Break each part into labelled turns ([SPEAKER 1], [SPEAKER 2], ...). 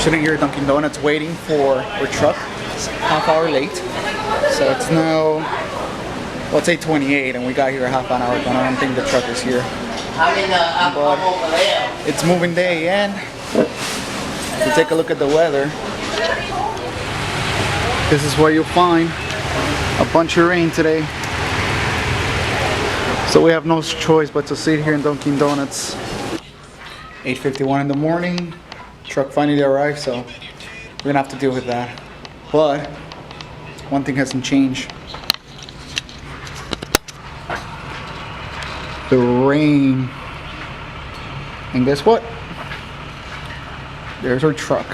[SPEAKER 1] sitting here at Dunkin' Donuts waiting for our truck. It's half hour late. So it's now, well, it's 8:28 and we got here a half an hour ago. I don't think the truck is here. But it's moving day, and if you take a look at the weather, this is where you'll find a bunch of rain today. So we have no choice but to sit here in Dunkin' Donuts. 8:51 in the morning, truck finally arrived, so we're gonna have to deal with that. But one thing hasn't changed. The rain. And guess what? There's our truck.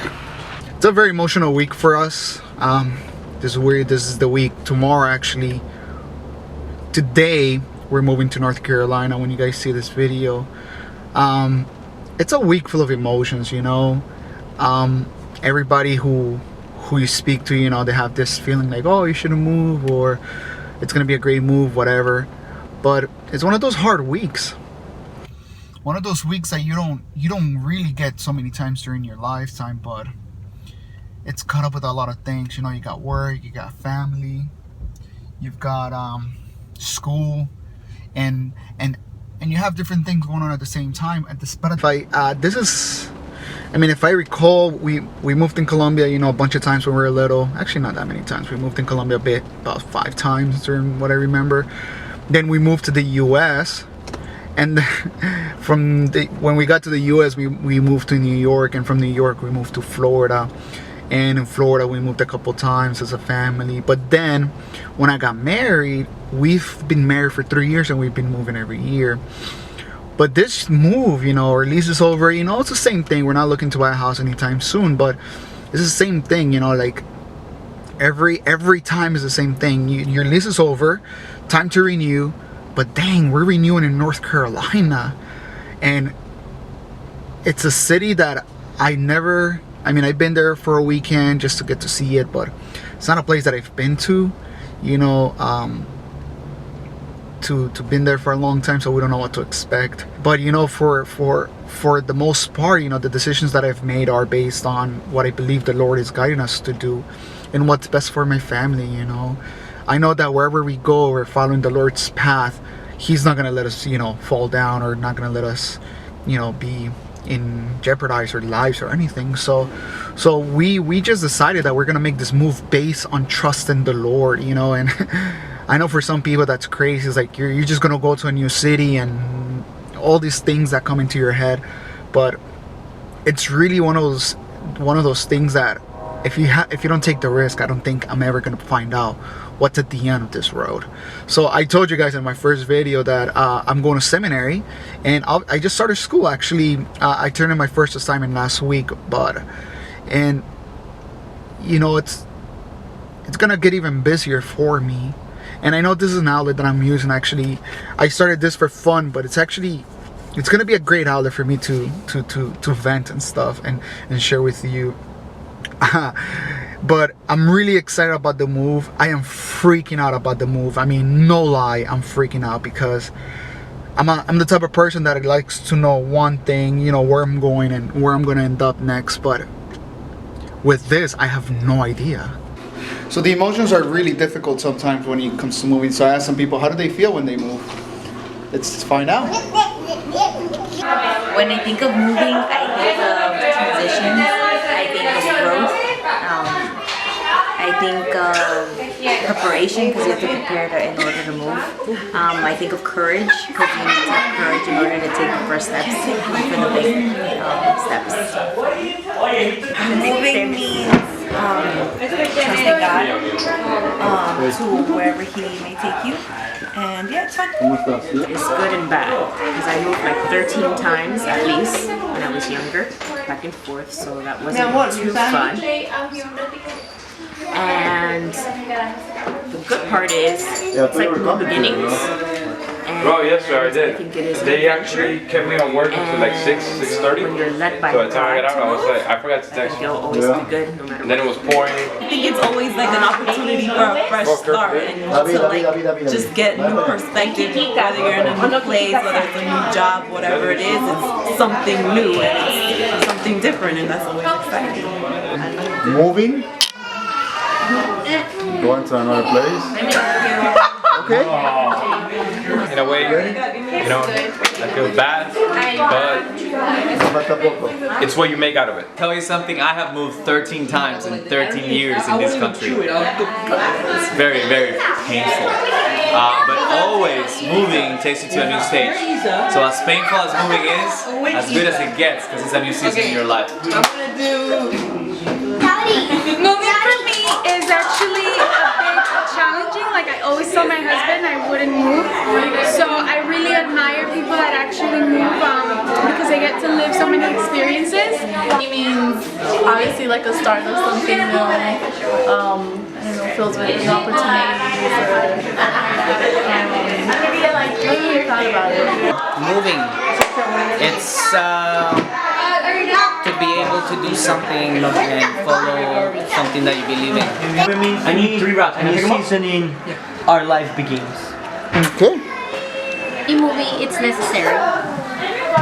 [SPEAKER 1] It's a very emotional week for us. This is weird. This is the week. Tomorrow, actually. Today, we're moving to North Carolina when you guys see this video. It's a week full of emotions, you know. Everybody who you speak to, you know, they have this feeling like, oh, you shouldn't move, or it's gonna be a great move, whatever. But it's one of those hard weeks. One of those weeks that you don't really get so many times during your lifetime, but it's caught up with a lot of things. You know, you got work, you got family, you've got school, and you have different things going on at the same time. If I recall, we moved in Colombia, you know, a bunch of times when we were little. Actually, not that many times. We moved in Colombia about 5 times during what I remember. Then we moved to the U.S. and when we got to the U.S., we moved to New York, and from New York we moved to Florida. And in Florida we moved a couple times as a family. But then when I got married, we've been married for 3 years and we've been moving every year. But this move, you know, our lease is over, you know, it's the same thing. We're not looking to buy a house anytime soon, but it's the same thing, you know, like every time is the same thing. Your lease is over, time to renew, but dang, we're renewing in North Carolina. And it's a city that I've been there for a weekend just to get to see it, but it's not a place that I've been to, you know, to been there for a long time, so we don't know what to expect. But you know, for the most part, you know, the decisions that I've made are based on what I believe the Lord is guiding us to do and what's best for my family. You know, I know that wherever we go, we're following the Lord's path. He's not gonna let us, you know, fall down, or not gonna let us, you know, be in jeopardize our lives or anything. So we just decided that we're gonna make this move based on trust in the Lord, you know. And I know for some people that's crazy. It's like you're just gonna go to a new city and all these things that come into your head. But it's really one of those things that if you don't take the risk, I don't think I'm ever gonna find out what's at the end of this road. So I told you guys in my first video that I'm going to seminary, and I just started school actually. I turned in my first assignment last week, and you know, it's gonna get even busier for me. And I know this is an outlet that I'm using. Actually, I started this for fun, but it's gonna be a great outlet for me to vent and stuff and share with you. But I'm really excited about the move. I am freaking out about the move. I mean, no lie, I'm freaking out because I'm the type of person that likes to know one thing, you know, where I'm going and where I'm gonna end up next. But with this, I have no idea. So the emotions are really difficult sometimes when it comes to moving. So I asked some people, how do they feel when they move? Let's find out.
[SPEAKER 2] When I think of moving, I think of transitions. I think of growth. I think of preparation, because you have to prepare in order to move. I think of courage, because you need to have courage in order to take the first steps for the big steps. Moving means trusting God to wherever He may take you. And yeah, it's fun. It's good and bad, because I moved like 13 times at least when I was younger, back and forth, so that wasn't too fun. And the good part is, it's like new beginnings.
[SPEAKER 3] Bro, yes sir, I did.
[SPEAKER 2] I think it is
[SPEAKER 3] they actually kept me on work until like 6:30.
[SPEAKER 2] When you're led by
[SPEAKER 3] so by the time I got out, I was like, I forgot to text you.
[SPEAKER 2] You'll always be good no matter
[SPEAKER 3] And then it was pouring.
[SPEAKER 4] I think it's always like an opportunity for a fresh start and to like just get new perspective, whether you're in a new place, whether it's a new job, whatever it is, it's something new and it's something different, and that's always exciting.
[SPEAKER 1] moving. Going to another place. Okay.
[SPEAKER 3] In a way, you know, I feel bad, but it's what you make out of it.
[SPEAKER 5] Tell you something, I have moved 13 times in 13 years in this country. It's very, very painful. But always moving takes you to a new stage. So as painful as moving is, as good as it gets, because it's a new season in your life.
[SPEAKER 6] Moving for me is actually a bit challenging. Like I always tell my husband I wouldn't move. So I really admire people that actually move because they get to live so many experiences.
[SPEAKER 7] It means obviously like a start of something new. I don't know, filled with new opportunities. I really thought about it.
[SPEAKER 8] Moving. It's to be able to do something and follow something that you believe in.
[SPEAKER 9] I need 3 routes. And the seasoning, our life begins.
[SPEAKER 1] Okay.
[SPEAKER 10] In moving, it's necessary.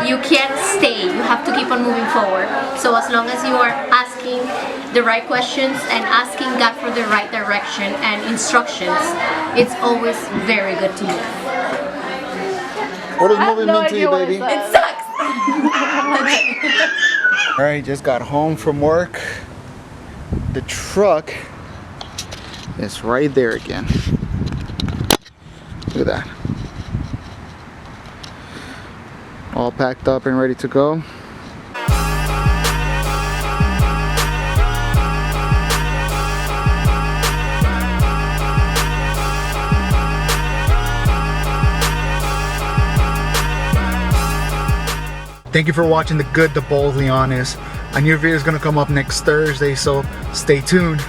[SPEAKER 10] You can't stay, you have to keep on moving forward. So as long as you are asking the right questions and asking God for the right direction and instructions, it's always very good to move.
[SPEAKER 1] What does moving mean to you, baby?
[SPEAKER 7] It sucks.
[SPEAKER 1] Alright, just got home from work. The truck is right there again. Look at that. All packed up and ready to go. Thank you for watching The Good, The Boldly Honest. A new video is going to come up next Thursday, so stay tuned.